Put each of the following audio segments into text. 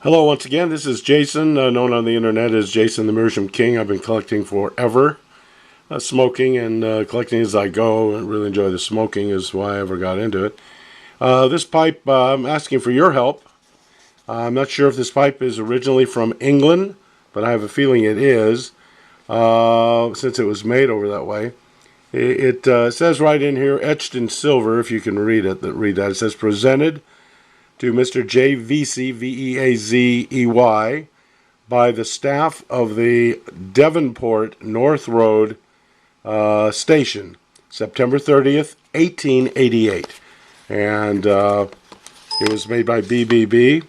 Hello once again, this is Jason, known on the internet as Jason the Meerschaum King. I've been collecting forever, smoking and collecting as I go. I really enjoy the smoking, is why I ever got into it. This pipe, I'm asking for your help. I'm not sure if this pipe is originally from England, but I have a feeling it is, since it was made over that way. It says right in here, etched in silver, if you can read that. It says, presented to Mr. J. Veazey, Veazey, by the staff of the Devonport North Road station, September 30th, 1888. And it was made by BBB.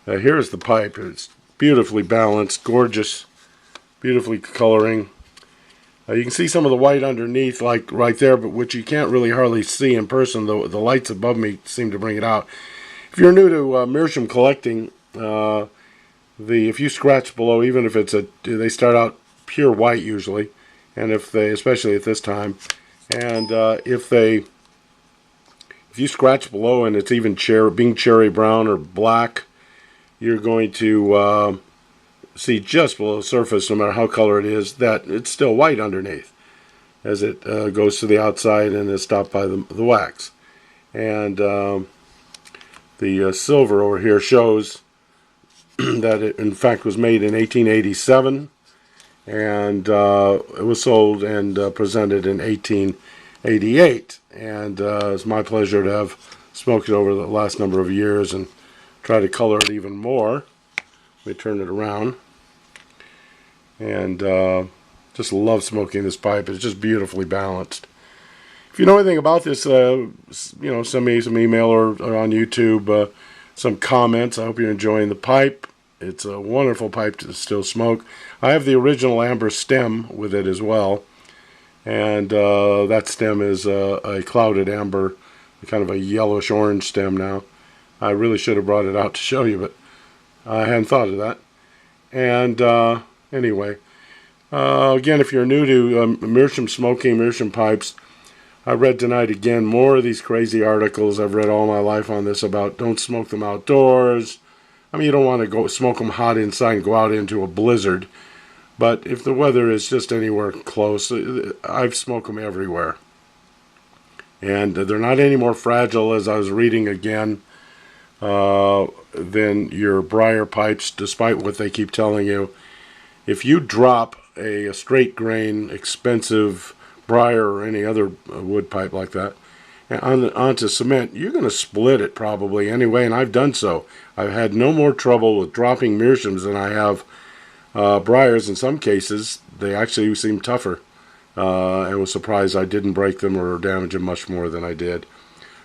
Here's the pipe. It's beautifully balanced, gorgeous, beautifully coloring. You can see some of the white underneath, like right there, but which you can't really hardly see in person. The lights above me seem to bring it out. If you're new to Meerschaum collecting, if you scratch below, even if they start out pure white usually, and especially at this time, and if you scratch below and it's even being cherry brown or black, you're going to see just below the surface, no matter how color it is, that it's still white underneath as it goes to the outside and is stopped by the wax. And the silver over here shows that it in fact was made in 1887, and it was sold and presented in 1888. And it's my pleasure to have smoked it over the last number of years and try to color it even more. Let me turn it around. And just love smoking this pipe. It's just beautifully balanced. If you know anything about this, send me some email or on YouTube some comments. I hope you're enjoying the pipe. It's a wonderful pipe to still smoke. I have the original amber stem with it as well, and that stem is a clouded amber, kind of a yellowish orange stem now. I really should have brought it out to show you, but I hadn't thought of that. And anyway, again, if you're new to Meerschaum smoking, Meerschaum pipes, I read tonight again more of these crazy articles I've read all my life on this about don't smoke them outdoors. I mean, you don't want to go smoke them hot inside and go out into a blizzard. But if the weather is just anywhere close, I've smoked them everywhere. And they're not any more fragile, as I was reading again, than your briar pipes, despite what they keep telling you. If you drop a straight grain, expensive briar or any other wood pipe like that onto cement, you're going to split it probably anyway, and I've done so. I've had no more trouble with dropping Meerschaums than I have briars. In some cases, they actually seem tougher. I was surprised I didn't break them or damage them much more than I did.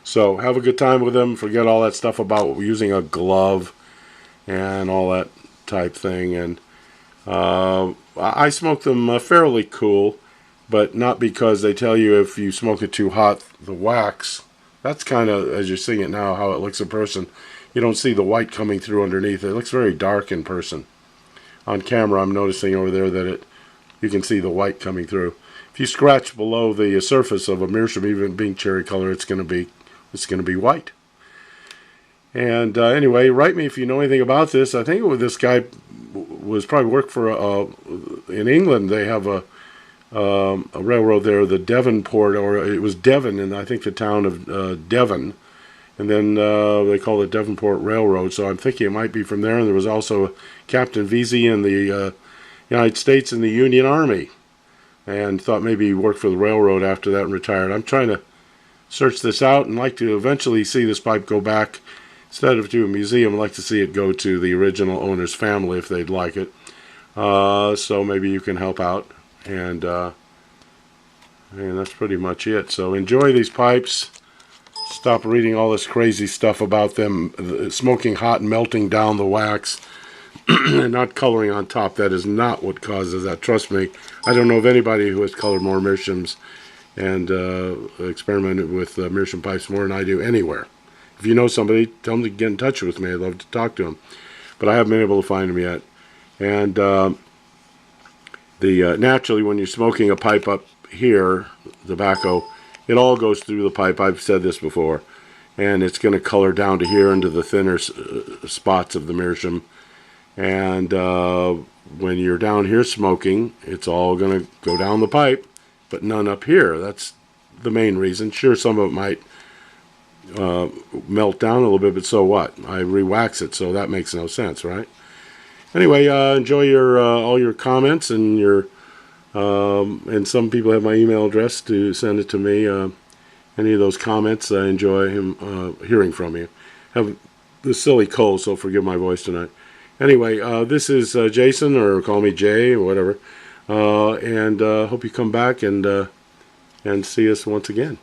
So have a good time with them. Forget all that stuff about using a glove and all that type thing. And I smoke them fairly cool, but not because they tell you if you smoke it too hot, the wax. That's kind of, as you're seeing it now, how it looks in person. You don't see the white coming through underneath. It looks very dark in person. On camera, I'm noticing over there that you can see the white coming through. If you scratch below the surface of a Meerschaum, even being cherry color, it's going to be white. And anyway, write me if you know anything about this. I think this guy was probably worked for in England. They have a railroad there, the Devonport, or it was Devon, and I think the town of Devon, and then they call it Devonport Railroad. So I'm thinking it might be from there. And there was also Captain Veazey in the United States in the Union Army, and thought maybe he worked for the railroad after that and retired. I'm trying to search this out and like to eventually see this pipe go back. Instead of to a museum, I'd like to see it go to the original owner's family if they'd like it. So maybe you can help out. And that's pretty much it. So enjoy these pipes. Stop reading all this crazy stuff about them smoking hot and melting down the wax and not coloring on top. That is not what causes that. Trust me. I don't know of anybody who has colored more Meerschaums and experimented with Meerschaum pipes more than I do anywhere. If you know somebody, tell them to get in touch with me. I'd love to talk to them. But I haven't been able to find them yet. And naturally, when you're smoking a pipe up here, tobacco, it all goes through the pipe. I've said this before. and it's going to color down to here into the thinner spots of the meerschaum. And when you're down here smoking, it's all going to go down the pipe, but none up here. That's the main reason. Sure, some of it might melt down a little bit, but so what? I re-wax it, so that makes no sense, right? Anyway, enjoy your all your comments, and your and some people have my email address to send it to me. Any of those comments, I enjoy hearing from you. Have this silly cold, so forgive my voice tonight. Anyway, this is Jason, or call me Jay, or whatever. And hope you come back and see us once again.